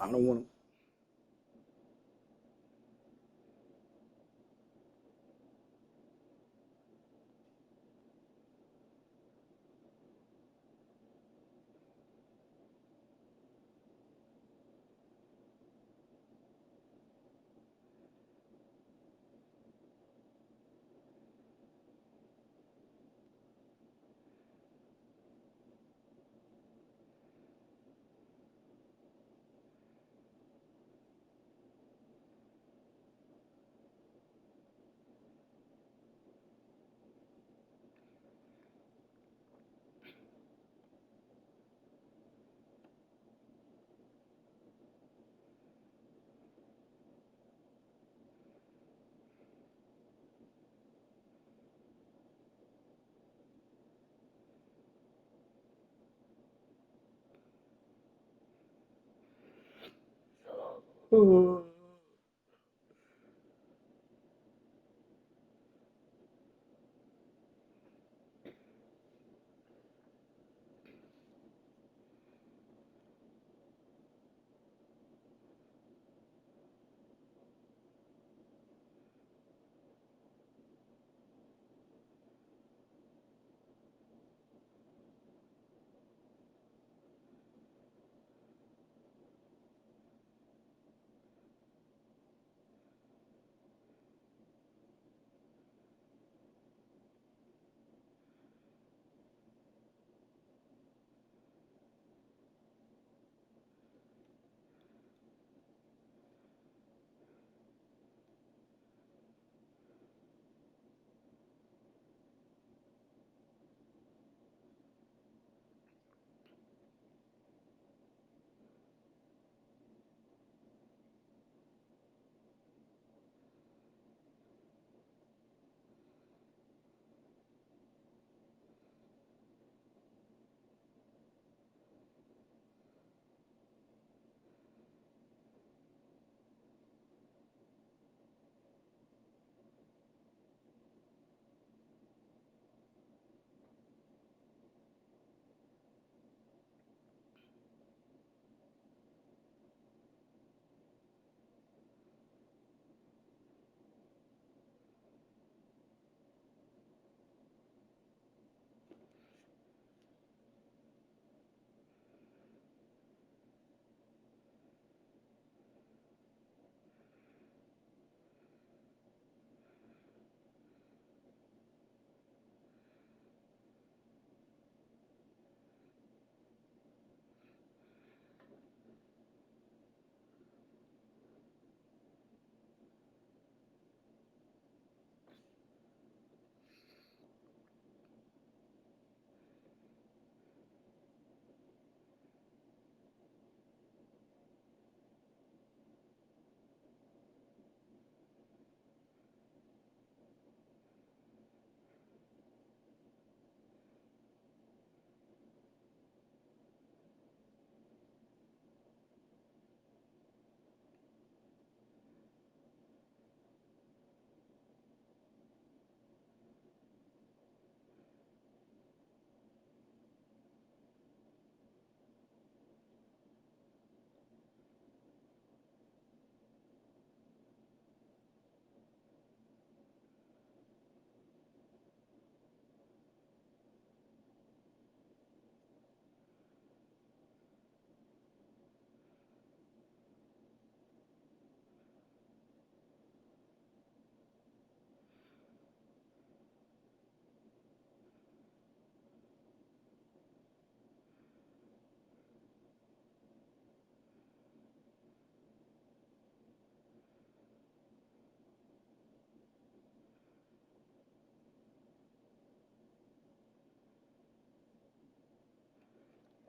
I don't want to.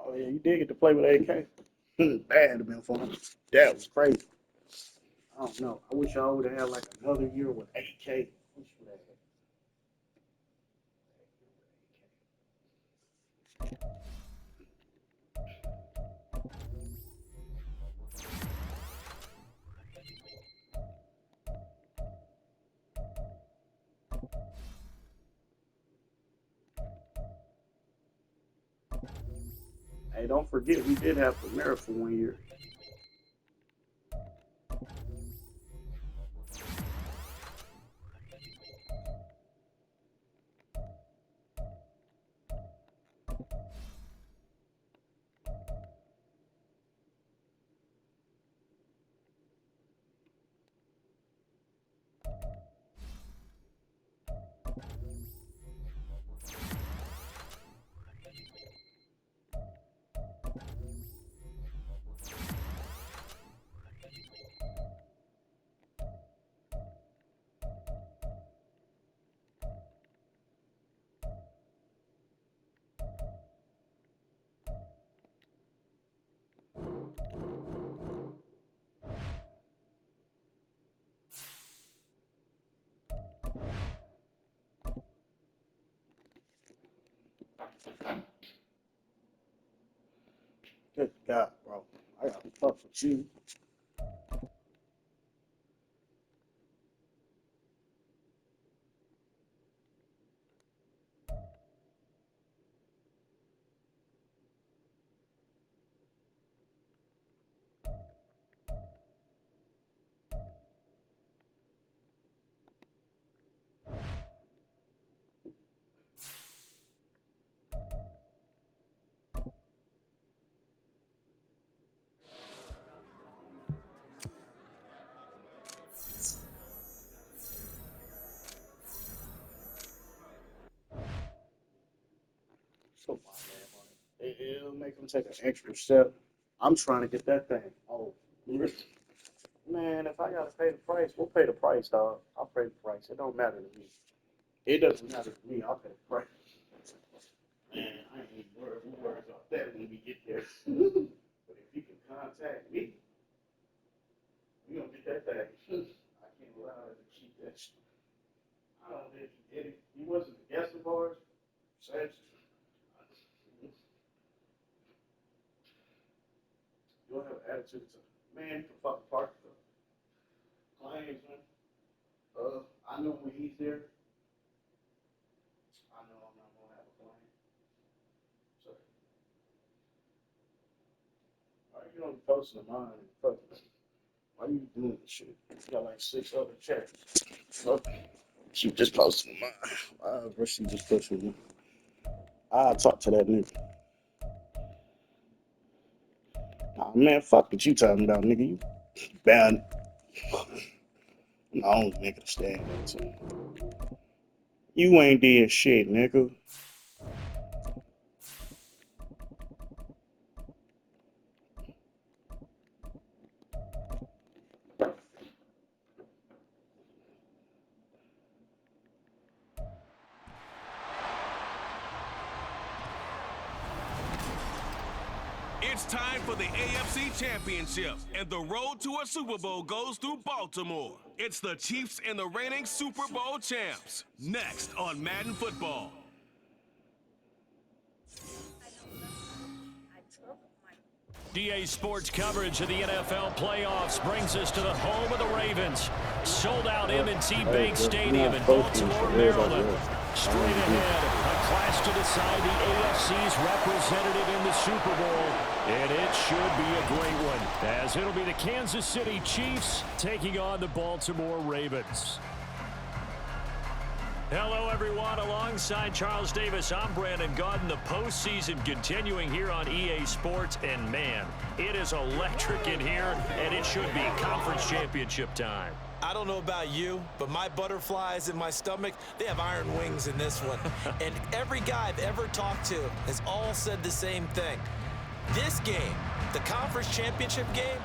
Oh yeah, you did get to play with AK. That had been fun. That was crazy. I don't know. I wish I would have had like another year with AK. Wish would have had. Hey, don't forget we did have Premier for 1 year. Good God, bro. I got to fuck with you. So my man, it'll make them take an extra step. I'm trying to get that thing. Oh, man, if I gotta pay the price, we'll pay the price, dog. I'll pay the price. It don't matter to me. It doesn't matter to me. I'll pay the price. Man, I ain't even worried about that when we get there. But if you can contact me, we gonna get that thing. I can't allow her to keep that shit. I don't think he did it. He wasn't the guest of ours. You'll have attitude to man, you can fucking park the claims, man. I know when he's there, I know I'm not gonna have a claim. So why you don't be posting to mine and fucking why you doing this shit? You got like 6 other chats. Fuck. She just posted to mine. Why she just posted me? I'll talk to that nigga. Nah, man, fuck what you talking about, nigga. You bound. I'm the only nigga to stand up to. You ain't did shit, nigga. It's time for the AFC Championship, and the road to a Super Bowl goes through Baltimore. It's the Chiefs and the reigning Super Bowl champs. Next on Madden Football. DA Sports coverage of the NFL playoffs brings us to the home of the Ravens. Sold out M&T Bank Stadium in Baltimore, Maryland. Straight ahead, a clash to decide the AFC's representative in the Super Bowl. And it should be a great one, as it'll be the Kansas City Chiefs taking on the Baltimore Ravens. Hello, everyone. Alongside Charles Davis, I'm Brandon Gaudin. The postseason continuing here on EA Sports. And, man, it is electric in here, and it should be conference championship time. I don't know about you, but my butterflies in my stomach, they have iron wings in this one. And every guy I've ever talked to has all said the same thing. This game, the conference championship game,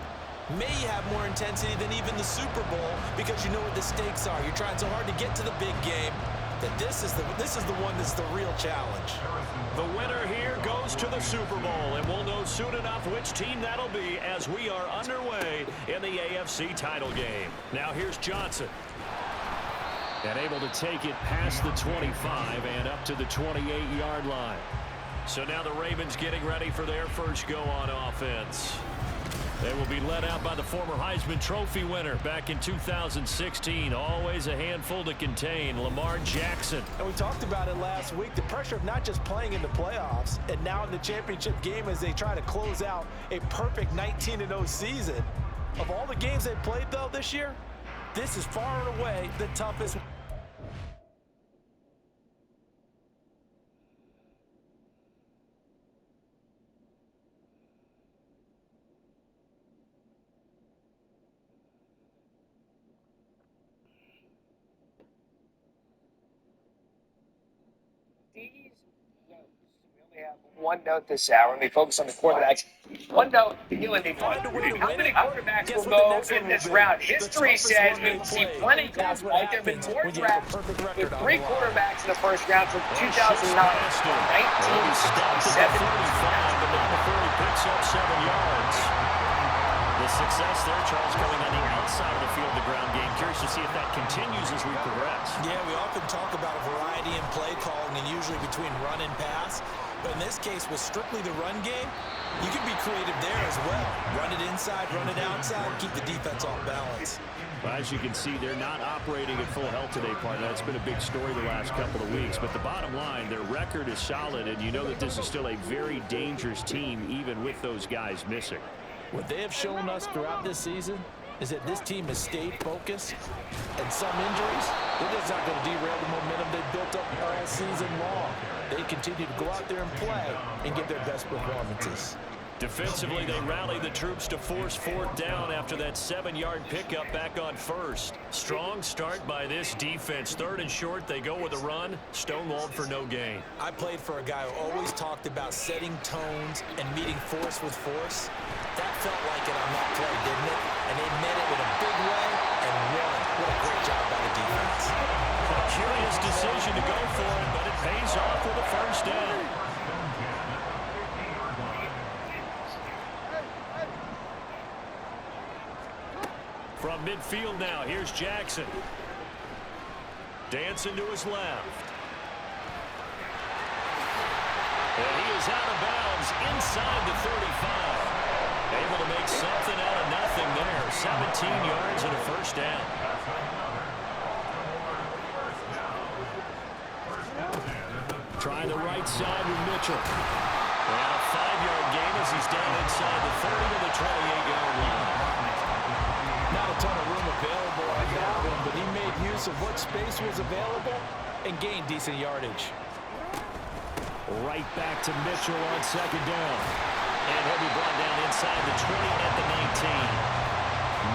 may have more intensity than even the Super Bowl because you know what the stakes are. You're trying so hard to get to the big game that this is the one that's the real challenge. The winner here goes to the Super Bowl, and we'll know soon enough which team that'll be as we are underway in the AFC title game. Now here's Johnson. And able to take it past the 25 and up to the 28-yard line. So now the Ravens getting ready for their first go on offense. They will be led out by the former Heisman Trophy winner back in 2016. Always a handful to contain, Lamar Jackson. And we talked about it last week, the pressure of not just playing in the playoffs and now in the championship game as they try to close out a perfect 19-0 season. Of all the games they played, though, this year, this is far and away the toughest. One note this hour, and we focus on the quarterbacks. One note, you and me, how many quarterbacks will go in this round? History says we will see plenty of right? There have been more drafts with 3 quarterbacks in the first round from 2009 to 1967. But not before he picks up 7 yards. The success there, Charles, coming on the outside of the field, the ground game. Curious to see if that continues as we progress. Yeah, we often talk about a variety in play calling and usually between run and pass. But in this case, with strictly the run game, you can be creative there as well. Run it inside, run it outside, keep the defense off balance. Well, as you can see, they're not operating at full health today, partner. That's been a big story the last couple of weeks. But the bottom line, their record is solid, and you know that this is still a very dangerous team, even with those guys missing. What they have shown us throughout this season is that this team has stayed focused, and some injuries, they're just not going to derail the momentum they've built up all season long. They continue to go out there and play and give their best performances. Defensively, they rally the troops to force fourth down after that 7-yard pickup back on first. Strong start by this defense. 3rd and short, they go with a run. Stonewalled for no gain. I played for a guy who always talked about setting tones and meeting force with force. That felt like it on that play, didn't it? And they met it in a big way and won. What a great job by the defense. A curious decision to go for it, but it pays off with a first down. From midfield now, here's Jackson. Dancing to his left. And he is out of bounds inside the 35. Able to make something out of nothing there. 17 yards and a first down. Trying the right side with Mitchell. And a 5-yard gain as he's down inside the 30 to the 28-yard line. Not a ton of room available on that one, but he made use of what space was available and gained decent yardage. Right back to Mitchell on 2nd down. And he'll be brought down inside the 20 at the 19.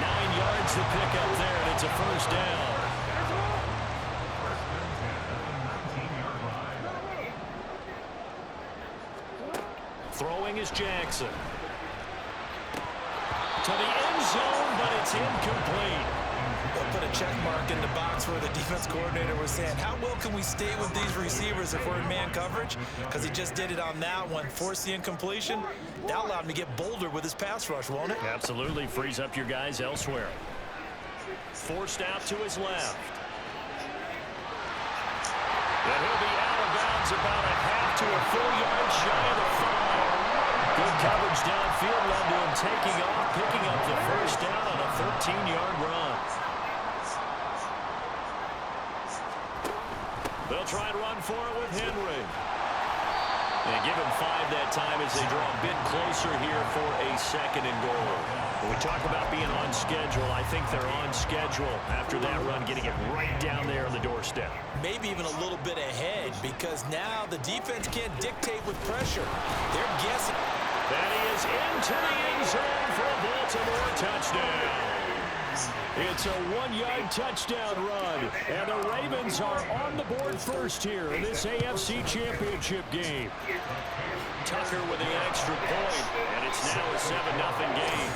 9 yards to pick up there, and it's a first down. Throwing is Jackson. To the end zone, but it's incomplete. They'll put a check mark in the box where the defense coordinator was saying, how well can we stay with these receivers if we're in man coverage? Because he just did it on that one, forced the incompletion. That allowed him to get bolder with his pass rush, won't it? Absolutely, frees up your guys elsewhere. Forced out to his left. And he'll be out of bounds about a half to a full yard shy of the 5. Good coverage downfield led to him taking off, picking up the first down on a 13-yard run. They'll try and run for it with Henry. And give him 5 that time as they draw a bit closer here for a 2nd and goal. When we talk about being on schedule, I think they're on schedule after that run, getting it right down there on the doorstep. Maybe even a little bit ahead, because now the defense can't dictate with pressure. They're guessing. That he is into the end zone for a Baltimore touchdown. It's a 1-yard touchdown run, and the Ravens are on the board first here in this AFC Championship game. Tucker with the extra point, and it's now a 7-0 game.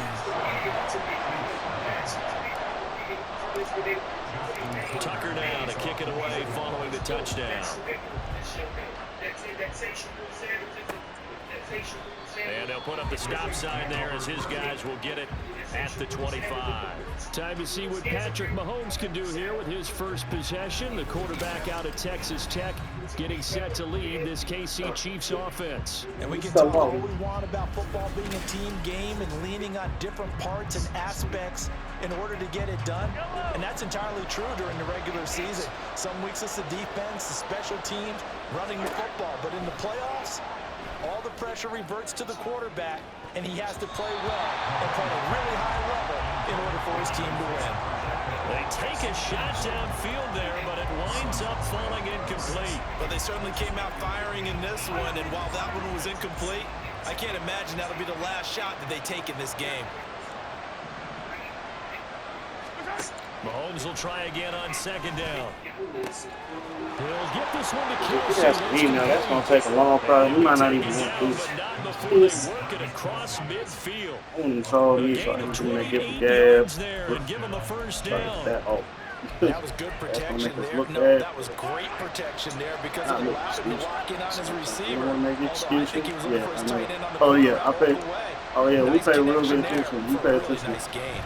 Tucker now to kick it away following the touchdown. And they'll put up the stop sign there as his guys will get it at the 25. Time to see what Patrick Mahomes can do here with his first possession. The quarterback out of Texas Tech getting set to lead this KC Chiefs offense. And we can talk all we want about football being a team game and leaning on different parts and aspects in order to get it done. And that's entirely true during the regular season. Some weeks it's the defense, the special teams, running the football. But in the playoffs, all the pressure reverts to the quarterback, and he has to play well and play at a really high level in order for his team to win. They take a shot downfield there, but it winds up falling incomplete. But they certainly came out firing in this one, and while that one was incomplete, I can't imagine that'll be the last shot that they take in this game. Mahomes will try again on 2nd down. He'll get this one to Kelsey. That's going to take a long time. We might not even want this. Not before they work it across midfield. I wouldn't saw me, so I didn't give a there and give him the first down. That was good protection there. No, that was great protection there because it allowed him to lock in on his receiver. Although I think he was looking for his tight end on the we pay real good attention. We pay attention. Nice game.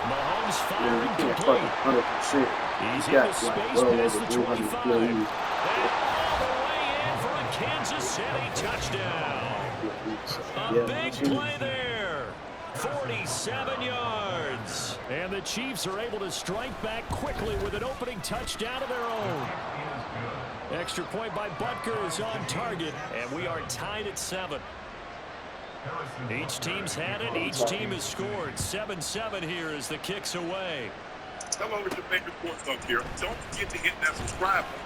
Mahomes firing complete. 100%. He's in the space past the 25. And all the way in for a Kansas City touchdown. A big play there. 47 yards. And the Chiefs are able to strike back quickly with an opening touchdown of their own. Extra point by Butker is on target, and we are tied at 7. Each team's had it. Each team has scored. 7-7 here as the kick's away. Come over to make your points up here. Don't forget to hit that subscribe button.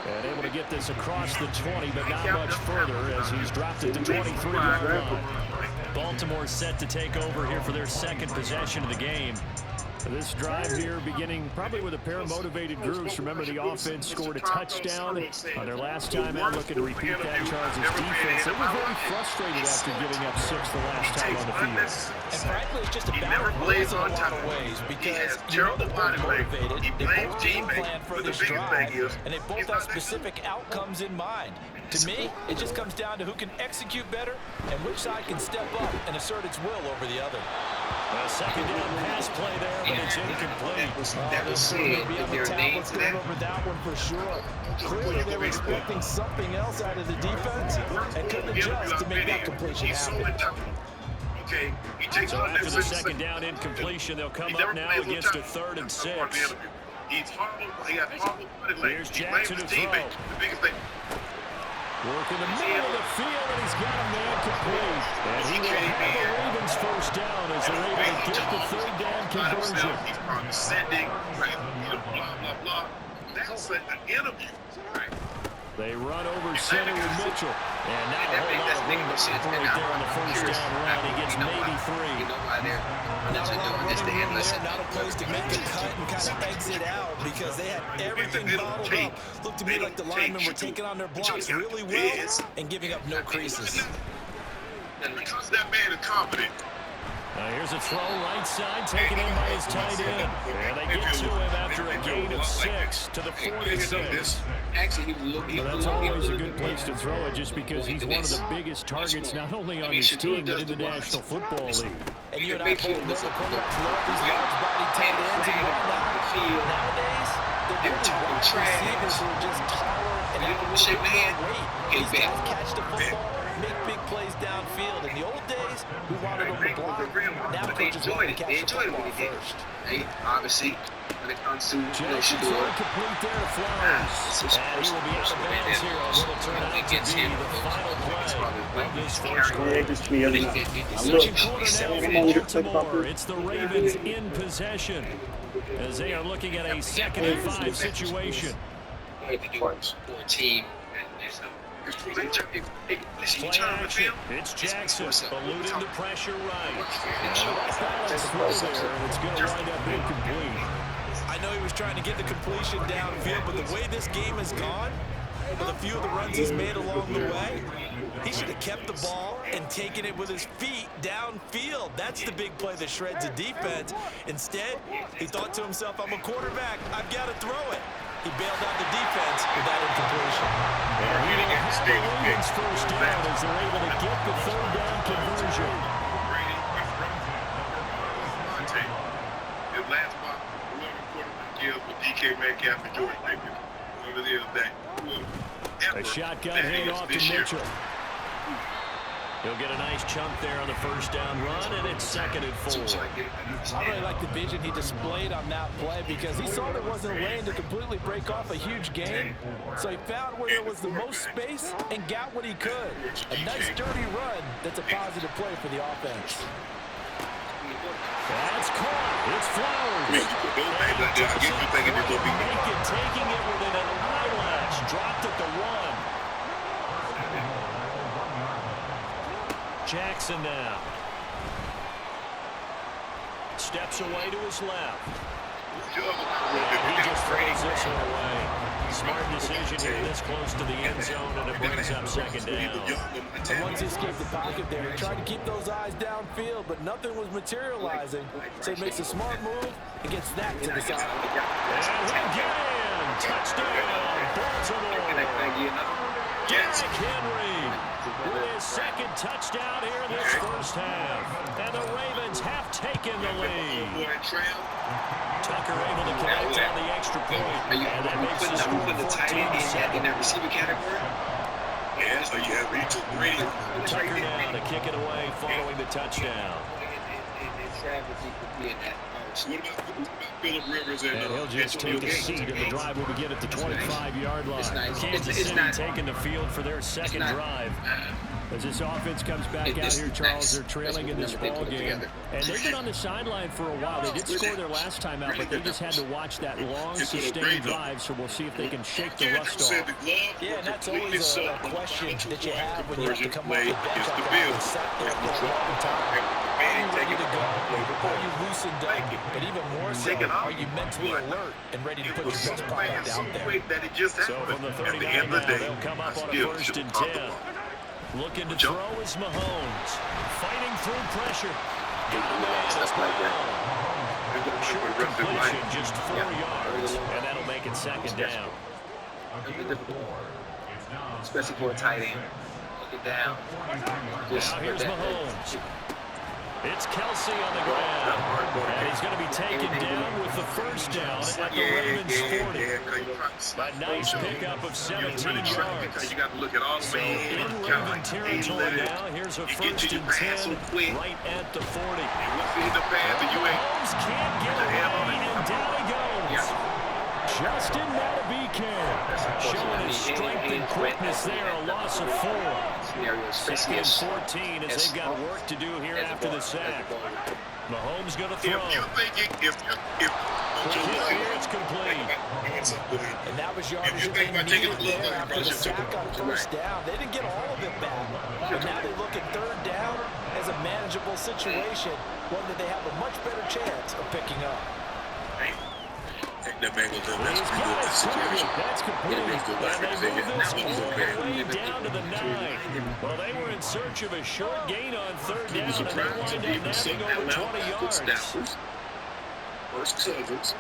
And able to get this across the 20, but not much further as he's dropped it to 23-yard line. Baltimore set to take over here for their second possession of the game. This drive here beginning probably with a pair of motivated groups. Remember, the offense scored a touchdown on their last time out, looking to repeat that. Charles' defense, they were very frustrated after giving up 6 the last time on the field. And frankly, it's just a battle of wills in a lot of ways because you know they're both motivated, they both game plan for this drive, and they both have specific outcomes in mind. To me, it just comes down to who can execute better and which side can step up and assert its will over the other. A second down pass play there, but it's incomplete. That was said that their names going over that one for sure. Clearly, they were expecting something else out of the defense and couldn't adjust to make that completion happen. Okay, he takes So after the second down incompletion, they'll come up now against a 3rd and 6. He's horrible. He got horrible body Here's language. Jackson to throw. The biggest thing. Work in the middle of the field, and he's got a man complete. And he will have the Ravens first down as they're able to get the 3rd down conversion. He's condescending, right? Blah, blah, blah. That's an interview, right? They run over center with Mitchell. And not a whole lot of room to separate there on the first down run. He gets maybe 3. Not a lot of running room there, not a place to make a cut and kind of exit out because they had everything bottled up. Looked to me like the linemen were taking on their blocks really well and giving up no creases. And because that man is confident. Now here's a throw right side, taken in by his tight end. And they get to him after a gain of 6 to the 46. Actually, he Well, that's always a good place to throw it just because he's one of the biggest targets not only on his team but in the National Football League. And you and I both know the quarterbacks love these large body tight ends and whatnot. Nowadays, they're really wide receivers who are just taller and have a little bit more weight. These guys catch the football, make big plays downfield. In the old days, we wanted them to block. Now coaches want to catch the football first. Obviously, when it comes to Jackson's incomplete there to Flowers. And he will be out of bounds here on what will turn out to be the final play of this first quarter. Switching quarter now for Baltimore. It's the Ravens in possession as they are looking at a 2nd and 5 situation. Play action. It's Jackson eluding the pressure right. Balance through there, and it's going to wind up incomplete. I know he was trying to get the completion downfield, but the way this game has gone, with a few of the runs he's made along the way, he should have kept the ball and taken it with his feet downfield. That's the big play that shreds a defense. Instead, he thought to himself, I'm a quarterback, I've got to throw it. He bailed out the defense with that incompletion. And he will have the Ravens first down as they're able to get the 3rd down conversion. His last spot, whoever quarterback is with DK Metcalf and Jordan Pickens, whoever it is that A shotgun handoff to Mitchell. He'll get a nice chunk there on the first down run, and it's 2nd and 4. I really like the vision he displayed on that play because he saw there wasn't a lane to completely break off a huge gain. So he found where there was the most space and got what he could. A nice dirty run that's a positive play for the offense. That's caught. It's Flowers. Taking it within an eyelash. Dropped at the 1. Jackson now. Steps away to his left. And he just throws this one away. Smart decision here this close to the end zone, and it brings up 2nd down. And once he escaped the pocket there, he tried to keep those eyes downfield, but nothing was materializing. So he makes a smart move and gets that to the side. And again, touchdown, Baltimore. Derrick Henry with his 2nd touchdown here in this first half. And the Ravens have taken the lead. Tucker able to connect on the extra point. And that makes the score 14-7. in that receiver category? Yeah, so you have reached Brady. Tucker down to kick it away following the touchdown. It's sad that he could be in that. What about Phillip Rivers and he'll just take a seat, and the drive will begin at the 25-yard line. Kansas City taking the field for their second drive. As this offense comes back out here, Charles, they're trailing in this ball game. And they've been on the sideline for a while. They did score their last time out, but they just had to watch that long, sustained drive, so we'll see if they can shake the rust off. Yeah, and that's always a question that you have when you have to come off the bench like that and sat there for a long time. Are you ready to go? Are you loosened up? But even more so, are you mentally alert and ready to put your best product out there? So from the 39 now, they'll come up on a 1st and 10. Looking to throw is Mahomes. Fighting through pressure. Got a man. Short completion, just 4 yards. And that'll make it 2nd down. Especially for a tight end. Look it down. Now here's Mahomes. It's Kelsey on the ground. And he's going to be taken down with the 1st down at the Ravens 40. A nice pickup of 17 yards. You got to look at all So in Raven territory now, here's a 1st and 10 right at the 40. Mahomes can't get away, and down he goes. Justin Madubuike showing his strength and quickness there, a loss of 4. 2nd and 14 as they've got work to do here after the sack. Mahomes going to throw. Here it's complete. And that was yardage that they needed there after the sack on 1st down. They didn't get all of it back. But now they look at 3rd down as a manageable situation, one that they have a much better chance of picking up. That's complete. And they move this all the way down to the 9. Well, they were in search of a short gain on 3rd down, and they wind up netting over 20 yards. First Cousins,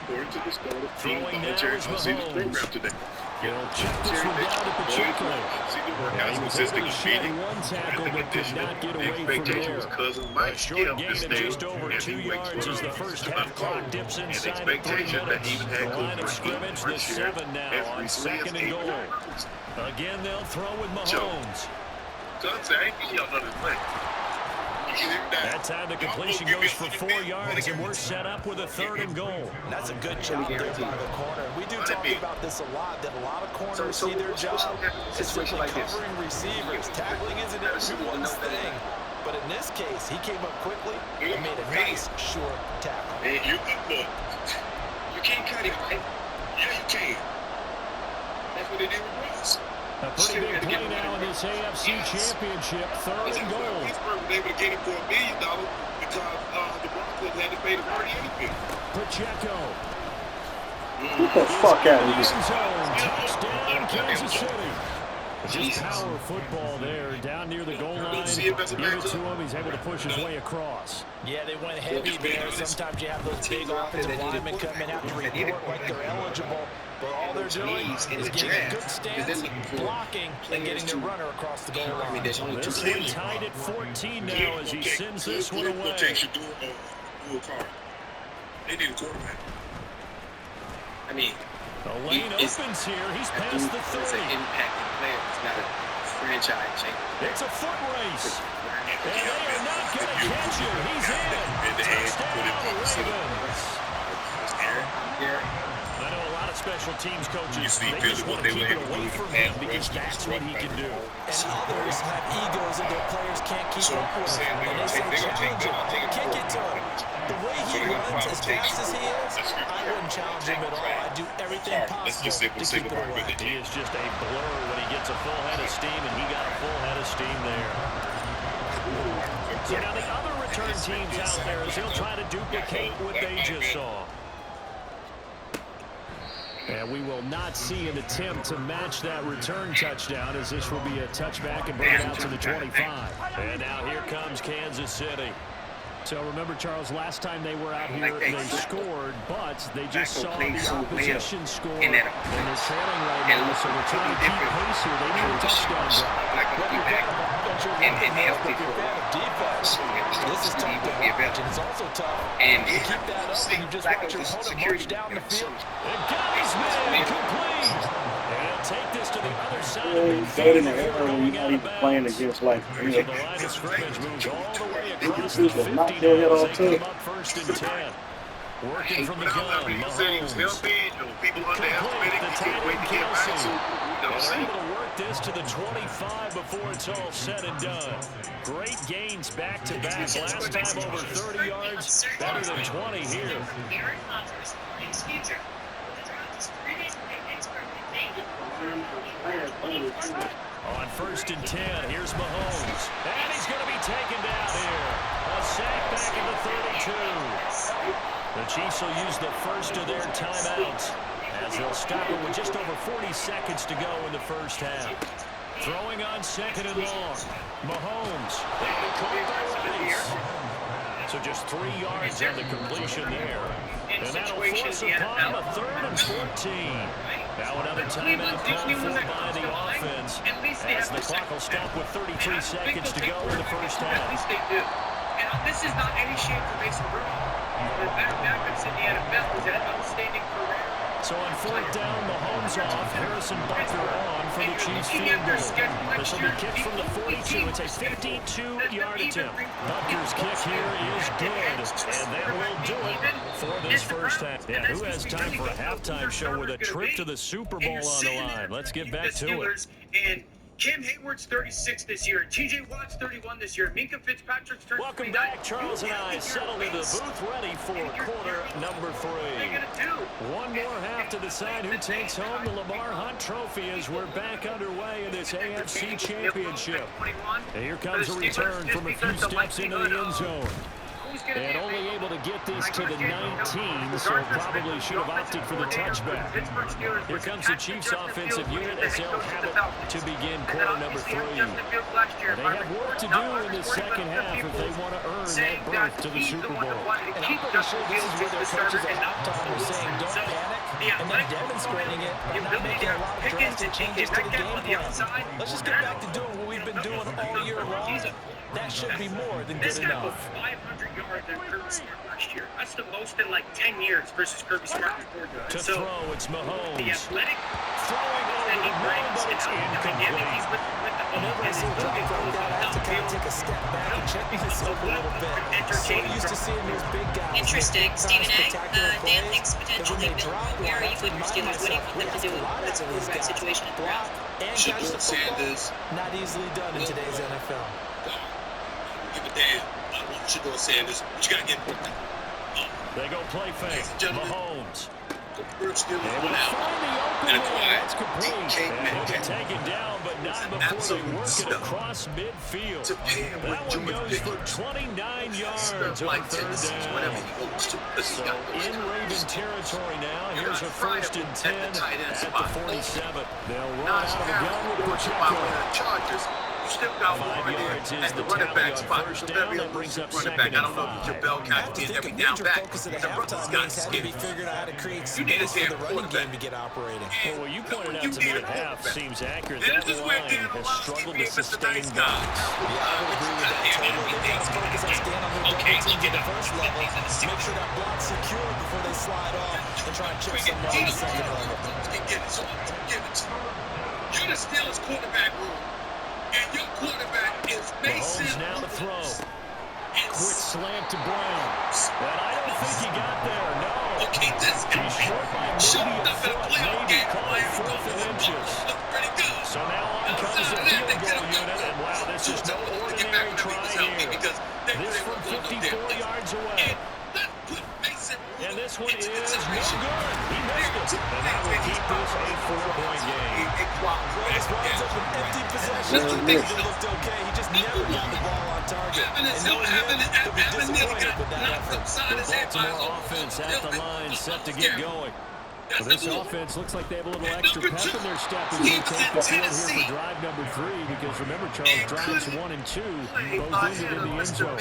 according to the start of Throwing now is Mahomes. He'll check this one down to Pacheco. He was able to shed 1 tackle, but could not get away from there. A short gain of just over 2 yards as the first half clock dips inside of 3 minutes. The line of scrimmage, the 7 now on 2nd and goal. Again, they'll throw with Mahomes. That time the completion goes for 4 yards, and we're set up with a 3rd and goal. That's a good job there by the corner. We do talk about this a lot, that a lot of corners see their job as simply covering receivers. Tackling isn't everyone's thing. But in this case, he came up quickly and made a nice, short tackle. You can't cut him. Yeah, you can. That's what it is. A pretty big play now in this AFC Championship, 3rd and goal. Pittsburgh was able to get it for $1 million because the Broncos had to pay the $38 million. Pacheco. Get the fuck out of here. Touchdown, Kansas City. Just power football there, down near the goal line. Give it to him. He's able to push his way across. Yeah, they went heavy there. Sometimes you have those big offensive linemen come in, have to report like they're eligible. But all they're doing is getting a good stance, blocking, and getting their runner across the goal line. This one tied at 14 now as he sends this one away. They need a quarterback. I mean, the lane opens here. He's past the 30. It's an impacting player. It's not a franchise changer. It's a foot race. And they are not going to catch him. He's in. Touchdown, Ravens. I know a lot of special teams coaches, they just want to keep it away from him because that's what he can do. And others have egos that their players can't keep up with. And they say challenge him. Can't get to him. The way he runs as fast as he is, I wouldn't challenge him at all. I'd do everything possible to keep it away. He is just a blur when he gets a full head of steam, and he got a full head of steam there. So now the other return teams out there as he'll try to duplicate what they just saw. And we will not see an attempt to match that return touchdown as this will be a touchback and bring it out to the 25. And now here comes Kansas City. So remember, Charles, last time they were out here, they scored, but they just saw the opposition score, and they're trailing right now, so they're trying to keep pace here. They need a touchdown drive. And Defense. This is tough to watch, and it's also tough to keep that up when you just watch your opponent march down the field. And got his man complete. And take this to the other side Yeah, of he's dead in the midfield air before when going you're out not of even playing bounds. against like So real. the line of scrimmage moves all the way You across can the see the knock 50 your head now as off they too. come up 1st and 10. Working from the But gun, he said he was Mahomes. healthy. People Complete underestimated. the He tight can't wait end to get back. Kelsey. So, And they're see. able to work this to the 25 before it's all said and done. Great gains back-to-back. Last time over 30 yards, better than 20 here. On 1st and 10, here's Mahomes. And he's going to be taken down here. A sack back at the 32. The Chiefs will use the first of their timeouts as they'll stop it with just over 40 seconds to go in the first half. Throwing on 2nd and long. Mahomes. And caught by Rice. So just 3 yards on the completion there. And that'll force upon a 3rd and 14. Now another timeout called for by the offense as the clock will stop with 33 seconds to go in the first half. At least they do. And this is not any shame for Mason Rudolph. The better backups in the NFL is an outstanding career. So on 4th down, Mahomes off, Harrison Butker on for the Chiefs field goal. This will be kicked from the 42. It's a 52-yard attempt. Butker's kick here is good, and that will do it for this first half. Yeah, who has time for a halftime show with a trip to the Super Bowl on the line? Let's get back to it. And Cam Hayward's 36 this year. T.J. Watt's 31 this year. Minka Fitzpatrick's 39. Welcome back. Charles and I settled into the booth ready for quarter number 3. One more half to decide who takes home the Lamar Hunt Trophy as we're back underway in this AFC Championship. And here comes a return from a few steps into the end zone. And only able to get this to the 19, so probably should have opted for the touchback. Here comes the Chiefs offensive unit as they'll have it to begin quarter number 3. They have work to do in the second half if they want to earn that berth to the Super Bowl. And I'm pretty sure this is where their coaches at halftime were saying, don't panic, and then demonstrating it by not making a lot of drastic changes to the game plan. Let's just get back to doing what we've been doing all year long. That should be more than good enough. 500 yards than Kirby Smart last year. That's the most in like 10 years versus Kirby Smart before. To throw, it's Mahomes. The athletic throwing that he over brings but and it's how dynamic he's incomplete. with the Whenever I see a drive like that, I have to kind of take a step back and check myself a little bit. So used to seeing those big guys. Interesting, Stephen A. Dan plays, thinks potentially, but where are you with your Steelers? What do you want them to do with the quarterback situation at the route? And catch the football, not easily done in today's NFL. Give a damn. I don't know what you're doing, Sanders, but you got to get it. They go play fake. Mahomes. The first Steelers They went will out find the open and man. acquired That's complete. DK And he'll be Metcalf. taken down, but not before they Absolute work it stuff. across midfield. To pair with That one George goes for Pickens. 29 yards Stuff on like 3rd Tennessee, whatever down. he goes to. Because he's So got those in guys. Raven territory now, here's a 1st and 10 At the tight end at the spot. 47. They'll run Now, out of the gun with Pacheco. Pacheco. Chargers. You still got 5 Warren yards there is at the the running tally back on spot. first He's a down. very That brings up elusive running 2nd back. I and don't know if 5. Jabel I Cotton have to did think every a down major back. focus of the The brothers halftime got games had to be skills. figuring out how to create You need a space for the damn running quarterback. game to get operating. Well, what you pointed out You to me need at a half quarterback. seems accurate. And That this is where line Dan has Orlovsky struggled to being Mr. sustain Nice that. Guy. Yeah, I would agree with that totally. They got to focus on staying on their Okay, double teams get at the up. first level. Make sure that block's secure before they slide off and try and chip someone on the second level. Give it to him. Give it to him. You're the Steelers quarterback room. And your quarterback is Mason Mahomes now to throw. Rudolph. Quick slant to Brown. And I don't think he got there, no. Okay, this He's short by shut maybe a up in a foot, playoff maybe. game. Call it 4th and inches. Look pretty good. So now on comes the field goal unit, and wow, this is no ordinary try here. This from 54 yards away. And this one is no good. He missed it. And that will keep this a 4-point game. Reyes winds up with empty possessions. He thinks it looked okay. He just never got the ball on target. And knowing him, he'll be disappointed with that effort. The Baltimore offense at the line, set to get going. Well, this offense looks like they have a little extra pep in their step as they take the field here for drive number 3, because remember, Charles, drives 1 and 2 both ended in the end zone.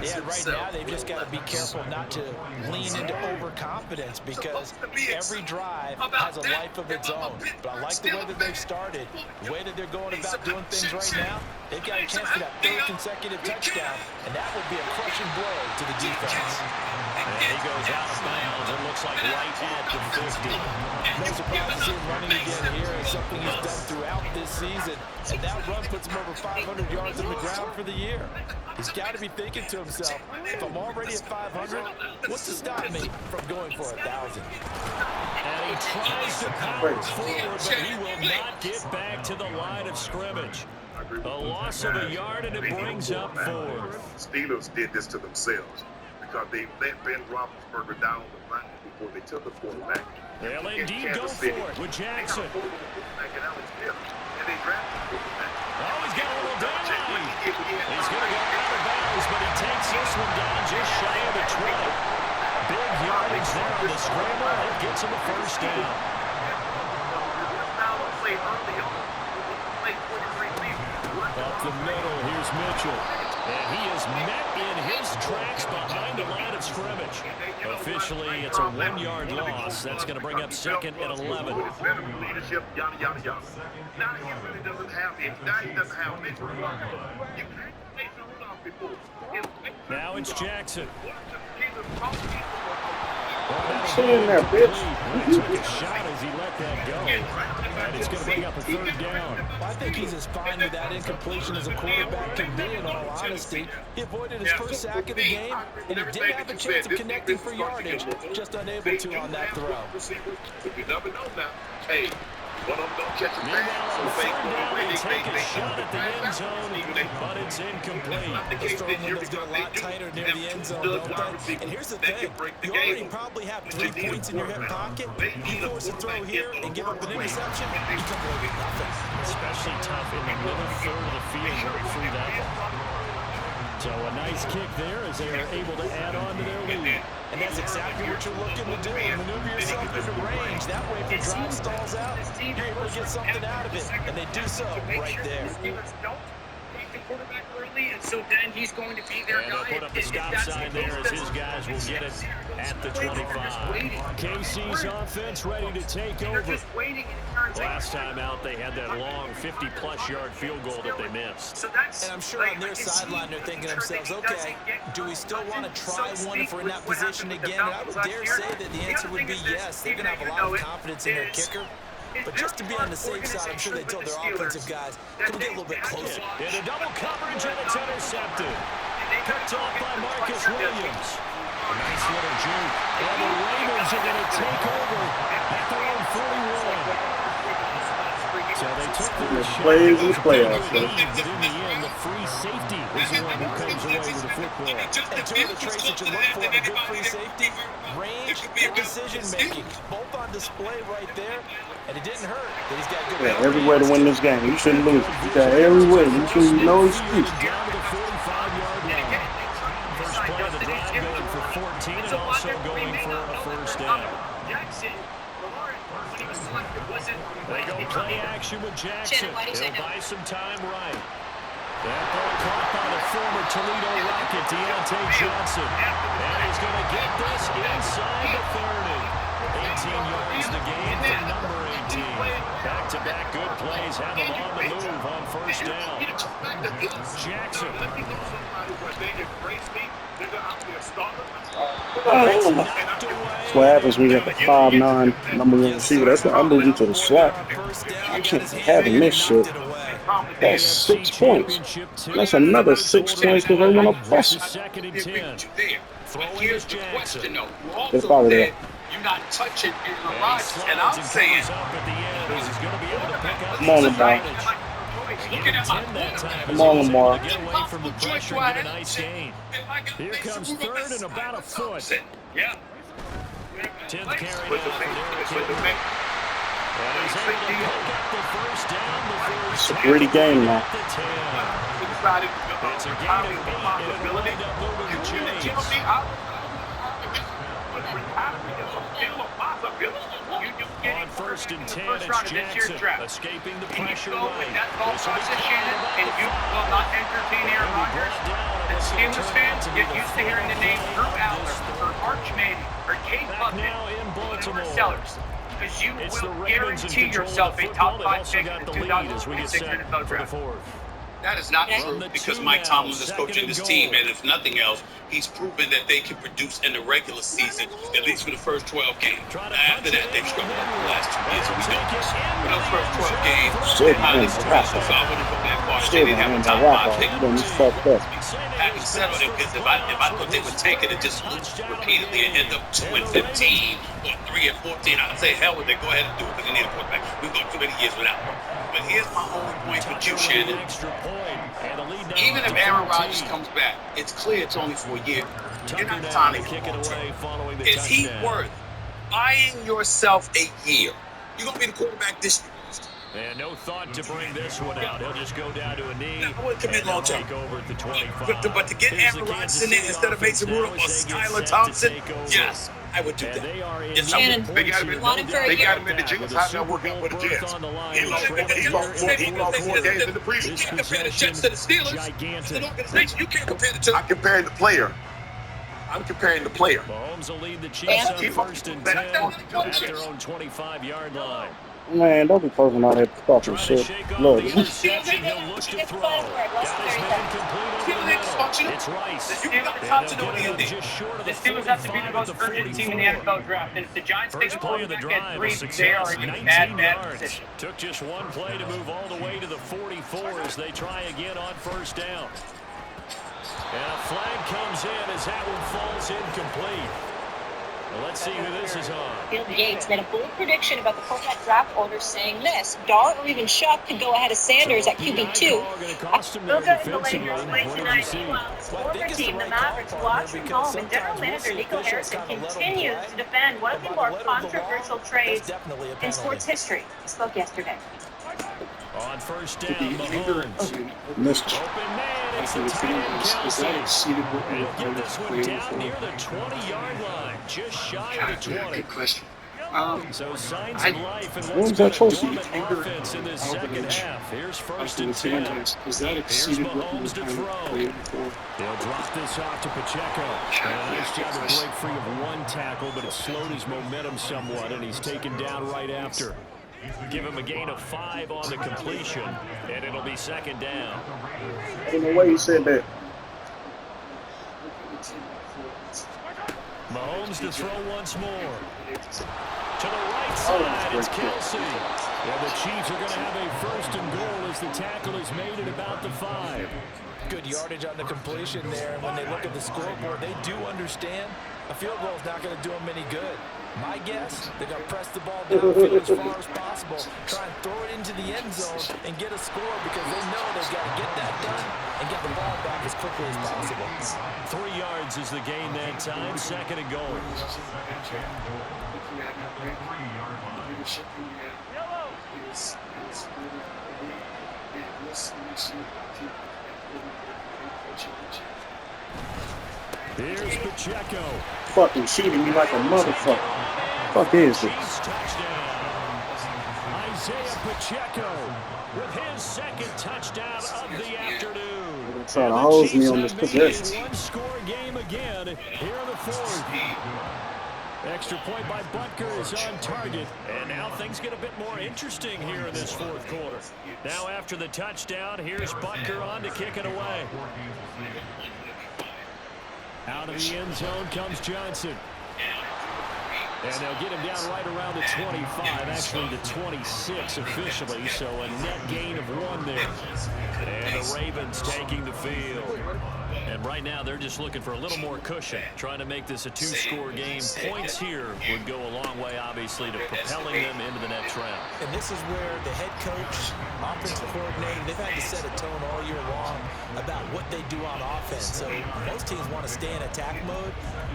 Yeah, right now they've just got to be careful not to lean into overconfidence, because every drive has a life of its own. But I like the way that they've started, the way that they're going about doing things right now. They've got a chance for that 3rd consecutive touchdown, and that would be a crushing blow to the defense. And he goes out of bounds. It looks like right at the 50. do. No surprise to see him running again here. It's something he's done throughout this season. And that run puts him over 500 yards on the ground for the year. He's got to be thinking to himself, if I'm already at 500, what's to stop me from going for 1,000? And he tries to power forward, but he will not get back to the line of scrimmage. A loss of a yard, and it brings up 4th. Steelers did this to themselves because they let Ben Roethlisberger down the line before they took the quarterback. They'll indeed go for it with Jackson. And they drafted Oh, he's got a little deadline. He's going to go out of bounds, but he takes this one down just shy of the 20. Big yardage there on the scramble. It gets him a first down. Up the middle, here's Mitchell. And he is met in his tracks behind the line of scrimmage. Officially, it's a 1-yard loss. That's going to bring up 2nd and 11. Leadership, yada, yada, yada. Now he really doesn't have it. Now he doesn't have Mitchell. You can't play someone off before. Now it's Jackson. Stay in there, bitch. He took a shot as he let that go. And it's going to bring up a 3rd down. I think he's as fine with that incompletion as a quarterback can be, in all honesty. He avoided his first sack of the game, and he did have a chance of connecting for yardage, just unable to on that throw. You never know now. Hey, one of them don't catch a pass. They take a shot at the end zone, but it's incomplete. Those throwing windows get a lot tighter near the end zone, don't they? And here's the thing. You already probably have 3 points in your hip pocket. You force a throw here and give up an interception, you come away with nothing. Especially tough in the middle third of the field right through that one. So a nice kick there as they are able to add on to their lead. And that's exactly what you're looking to do. Maneuver yourself into range. That way, if your drive stalls out, you're able to get something out of it. And they do so right there. Quarterback early, and so then he's going to be their and they'll put up the stop sign there as his guys will get it at the 25. KC's offense ready to take over. Last time out, they had that long 50-plus yard field goal that they missed. And I'm sure on their sideline they're thinking to themselves, okay, do we still want to try one if we're in that position again? And I would dare say that the answer would be yes. They're going to have a lot of confidence in their kicker. But just to be on the safe side, I'm sure they told their offensive guys, can we get a little bit closer? In a double coverage, and it's intercepted. Picked off by Marcus Williams. A nice little juke. And the Ravens are going to take over at their own 41. So they took the plays in the playoffs. But in the end, the free safety is the one who comes away with the football. And two of the traits that you look for in a good free safety, range and decision-making. Both on display right there. And it didn't hurt that he's got good. Yeah, every way to win this game. You shouldn't lose. You got every way. You shouldn't no excuse. Down to the 45-yard line. First play of the drive going for 14 and also going for a first down. They go play action with Jackson. He'll buy some time right. That ball caught by the former Toledo Rocket, Deontay Johnson. And he's going to get this inside the 30. 18 yards the game for number 18. Back-to-back good plays have him on the move on first down. Jackson. That's what happens when you got the 5'9" number 1 receiver. That's why I'm moving to the slot. I can't be having this shit. That's 6 points. That's another 6 points because they want to bust. Second and 10. Here's the question, though. Get out of there. You're not touching your garage, and I'm saying, Come on, Lamar. Come on, Lamar. Get away from the pressure and get a nice gain. Here comes third and about a foot. Yeah. 10th carry now for Derrick Henry. And he's able to pick up the first down. It's a gritty game now. It's a gain of 8, and it'll wind up moving the chains. On first and 10, it's Jackson escaping the pressure right. That ball crosses Shannon, and you will not entertain Aaron Rodgers. And Steelers fans get used to hearing the name Drew Aller, or Archman, or Kate Buckman, or Sellers. Because you will guarantee yourself a top 5 pick in the 2026 NFL Draft. That is not Okay. true because Mike Tomlin is coaching this team, and if nothing else, he's proven that they can produce in the regular season, at least for the first 12 games. After that, they've struggled over the last 2 years, and we know this. For those first 12 games, Shit, they highly man, successful, so I wouldn't go that far. Shit, They didn't have man, a top that rap 5 pick. off. Then he's fucked up. Having said all that, because if I thought they would tank it and just lose repeatedly and end up 2-15 or 3-14, I'd say hell with it. Go ahead and do it because they need a quarterback. We've gone too many years without one. But here's my only point with you, Shannon. Even if Aaron Rodgers comes back, it's clear it's only for a year. You're not signing him long-term. Is he worth buying yourself a year? You're going to be the quarterback this year. And no thought to bring this one out. He'll just go down to a knee. I wouldn't commit long term. Take over at the 25. But to get Aaron Rodgers in there instead of Mason Rudolph or Skylar Thompson, yes, I would do that. Yes, I Shannon, would. They got him in, want him for a they year? got him in the Jets. How did that work out with the Jets? He lost more games than the previous. You can't compare the Jets to the Steelers. It's an organization. You can't compare the two. I'm comparing the player. Mahomes will lead the Chiefs on first and 10 at their own 25-yard line. Man, don't be posting all that fucking shit. Look, Interception, he'll look to throw. Got his man complete over the middle. It's Rice. The Steelers have to be the most urgent team in the NFL draft. And if the Giants take a quarterback at 3, they are in a bad position. Took just one play to move all the way to the 44 as they try again on first down. And a flag comes in as that one falls incomplete. Well, let's see who this is on. Bill Gates made a bold prediction about the quarterback draft order, saying this: Dart or even Shuck could go ahead of Sanders at QB2. Luka is the Lakers play tonight. Meanwhile, his former team, the Mavericks, watch from home, and general manager Nico Harrison continues to defend one of the more controversial trades in sports history. He spoke yesterday. On first down, Mahomes. missed. Open man, it's the tight end Kelsey. And he'll get this one down near the 20-yard line, just shy of the 20. Good question. So signs of life and What what's was that been a supposed to be? dormant offense in this second half. Here's first and 10. Here's Mahomes to throw. They'll drop this off to Pacheco. And a nice job to break free of one tackle, but it slowed his momentum somewhat, and he's taken down right after. Give him a gain of 5 on the completion, and it'll be second down. Ain't no way he said that. Mahomes to throw once more. To the right side, it's Kelsey. Yeah, the Chiefs are going to have a first and goal as the tackle is made at about the 5. Good yardage on the completion there. And when they look at the scoreboard, they do understand a field goal is not going to do them any good. My guess, they're going to press the ball downfield as far as possible, try and throw it into the end zone and get a score because they know they've got to get that done and get the ball back as quickly as possible. 3 yards is the gain that time, second and goal. Here's Pacheco. Fucking cheating me like a motherfucker. Fuck is this? Chiefs touchdown. Isaiah Pacheco with his second touchdown of the afternoon. Trying to hose me on this possession. One-score game again here in the fourth. Extra point by Butker is on target. And now things get a bit more interesting here in this fourth quarter. Now after the touchdown, here's Butker on to kick it away. Out of the end zone comes Johnson. And they'll get him down right around the 25, actually the 26 officially, so a net gain of 1 there. And the Ravens taking the field. And right now they're just looking for a little more cushion, trying to make this a 2-score game. Points here would go a long way, obviously, to propelling them into the next round. And this is where the head coach, offensive coordinator, they've had to set a tone all year long about what they do on offense. So most teams want to stay in attack mode,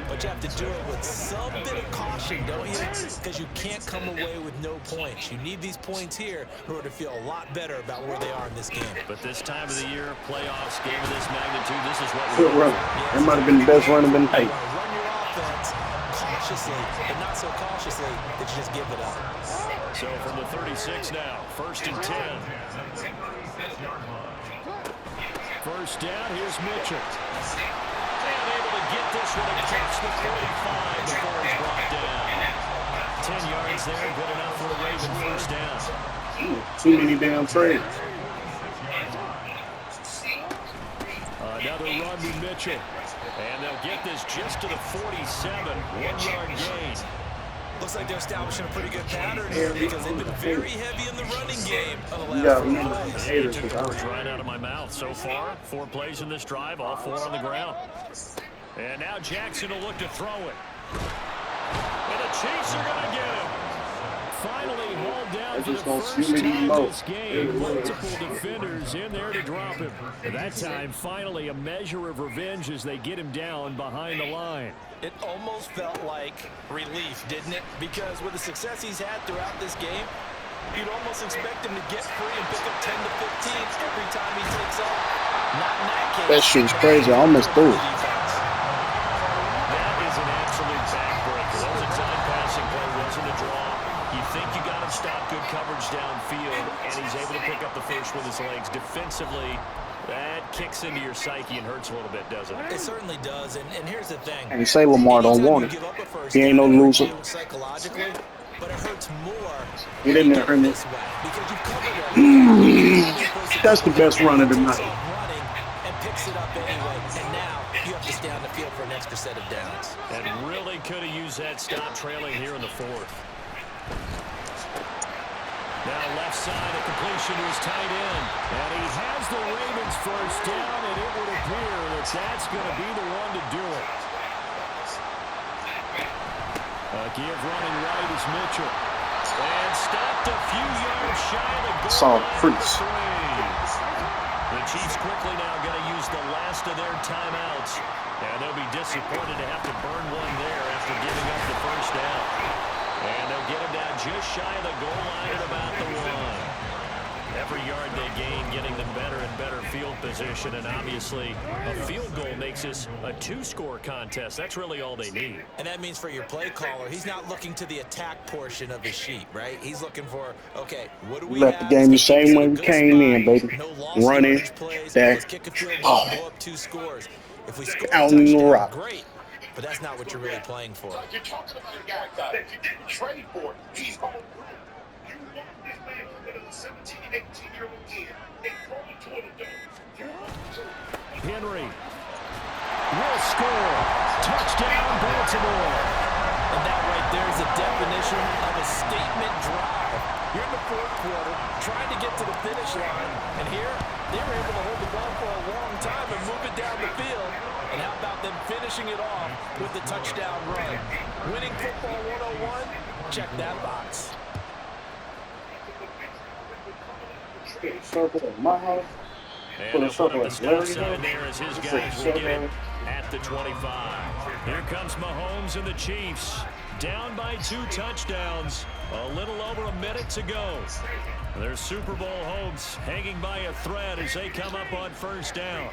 but you have to do it with some bit of caution, don't you? Because you can't come away with no points. You need these points here in order to feel a lot better about where they are in this game. But this time of the year, playoffs, game of this magnitude, this is what Good run. That might have been the best run of the night. Run your offense cautiously, but not so cautiously that you just give it up. So from the 36 now, first and 10. First down, here's Mitchell. And able to get this one across the 45 before he's brought down. 10 yards there, good enough for a Raven first down. Too many damn trades. Mitchell. And they'll get this just to the 47, 1-yard gain. Looks like they're establishing a pretty good pattern here because they've been very heavy in the running game of the last 4 plays. You took the words right out of my mouth. So far, 4 plays in this drive, all 4 on the ground. And now Jackson will look to throw it. And the Chiefs are going to get him. Finally hauled down for the first time this game. Multiple defenders in there to drop him. At that time, finally a measure of revenge as they get him down behind the line. It almost felt like relief, didn't it? Because with the success he's had throughout this game, you'd almost expect him to get free and pick up 10 to 15 every time he takes off. Not in that case. That shit's crazy. I almost threw it. That is an absolute backbreaker. That was a time passing play, wasn't a draw. You think you got him stopped, good coverage downfield, and he's able to pick up the first with his legs. Defensively, that kicks into your psyche and hurts a little bit, doesn't it? It certainly does, and here's the thing. And say Lamar don't want it. He ain't no loser. Psychologically, but it hurts more. He didn't hurt me. That's the best run of the night. And picks it up anyway, and now you have to stay on the field for an extra set of downs. And really could have used that stop trailing here in the 4th. Now left side, a completion to his tight end. And he has the Ravens first down, and it would appear that that's going to be the one to do it. Give running right is Mitchell. And stopped a few yards shy of the goal Saw line Priest. for 3. The Chiefs quickly now going to use the last of their timeouts. And they'll be disappointed to have to burn one there after giving up the first down. And they'll get him down just shy of the goal line at about the 1. Every yard they gain, getting them better and better field position. And obviously, a field goal makes this a 2-score contest. That's really all they need. And that means for your play caller, he's not looking to the attack portion of his sheet, right? He's looking for, okay, what do we Left have? the game the same way we came in, baby. No Running, that, kick a field goal, go up 2 scores. If we score out a in the touchdown, rock. great. But that's not what you're really playing for. You're talking about a guy that you didn't trade for. He's home. You want this man to get a 17, 18-year-old kid. They throw him to an adult. Henry will score. Touchdown, Baltimore. And that right there is a definition of a statement drive. You're in the 4th quarter, trying to get to the finish line, and here they were able to hold the ball for a long time and move it down the field. And how about them finishing it off with the touchdown run? Winning football 101? Check that box. Circle at my house. And they'll put up the stop sign there as his guys will get it at the 25. Here comes Mahomes and the Chiefs. Down by 2 touchdowns. A little over a minute to go. Their Super Bowl hopes hanging by a thread as they come up on first down.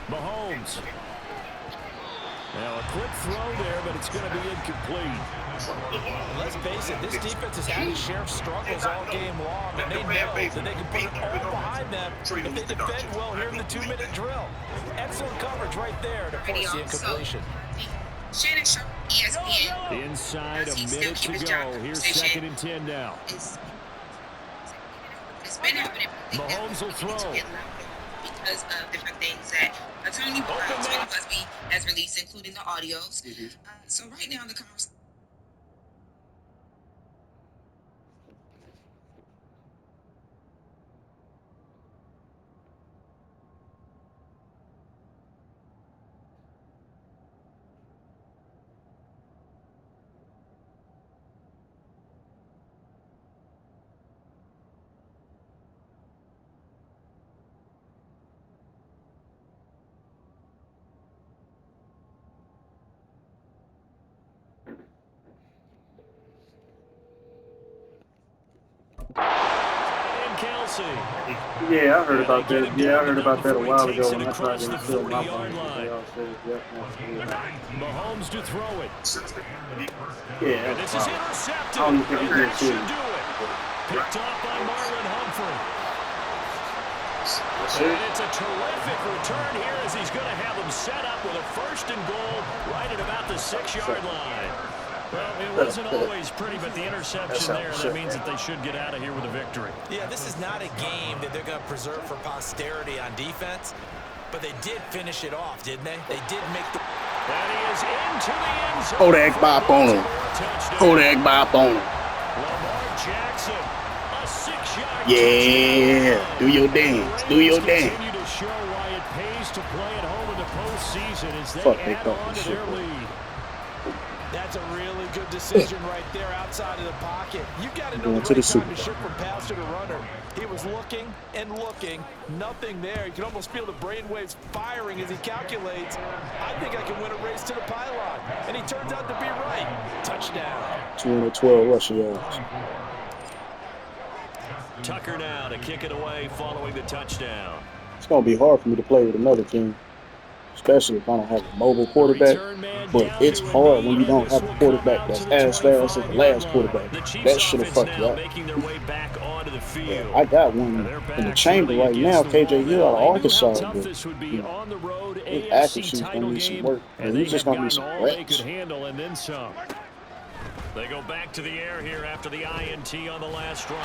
Mahomes. Now a quick throw there, but it's going to be incomplete. Let's face it, this defense has had its share of struggles all game long, and they know that they can put it all behind them if they defend well here in the 2-minute drill. Excellent coverage right there to force the incompletion. Shannon Sharp, ESPN. Inside a minute to go. Here's 2nd and 10 now. Mahomes will throw. Because of different things that Attorney Busby has released, including the audios. So right now the conversation. Yeah, I heard about that. Yeah, I heard about that a while ago when I tried to fill my phone. Mahomes to throw it. Yeah, this is intercepted. I don't think he did That should too. do it. Picked off by Marlon Humphrey. And it's a terrific return here as he's going to have them set up with a 1st and goal right at about the 6-yard line. Well, it wasn't always pretty, but the interception there, that means that they should get out of here with a victory. Yeah, this is not a game that they're going to preserve for posterity on defense, but they did finish it off, didn't they? They did make the... That he is into the end zone. Kodak bop on him. Kodak bop on him. Lamar Jackson, a 6-yard Yeah, touchdown. do your dance. Do your dance. Continue to show why it pays to play at home in the postseason as they Fuck, they add caught on this to their shit. lead. That's a really good decision right there outside of the pocket. You got to know Going the to the right Super time to Bowl. shift from passer to runner. He was looking and looking, nothing there. You can almost feel the brainwaves firing as he calculates. I think I can win a race to the pylon, and he turns out to be right. Touchdown. 212 rushing yards. Tucker now to kick it away following the touchdown. It's gonna be hard for me to play with another team, especially if I don't have a mobile quarterback. But it's hard when you don't have a quarterback that's as fast as the last quarterback. That should have fucked you up. Yeah, I got one in the chamber right now, KJ Hill out of Arkansas, but his accuracy's gonna need some work, and he's just gonna need some reps. They go back to the air here after the INT on the last drive.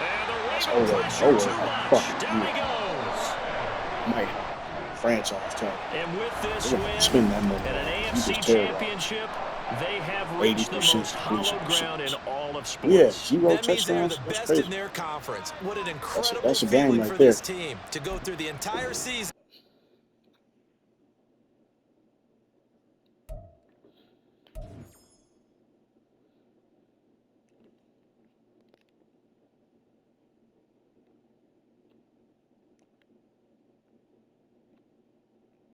And the That's Ravens over. pressure too Fuck. much. Down he goes. Might franchise tag. And with this They're win gonna spend that money. and an He AFC just terrible. championship, they have reached the 80% most hallowed completion ground in percentage. all of sports. Yeah, 0 That means they're touchdowns. the That's best crazy. in their conference. What an incredible That's a game feeling right for there. this team to go through the entire season.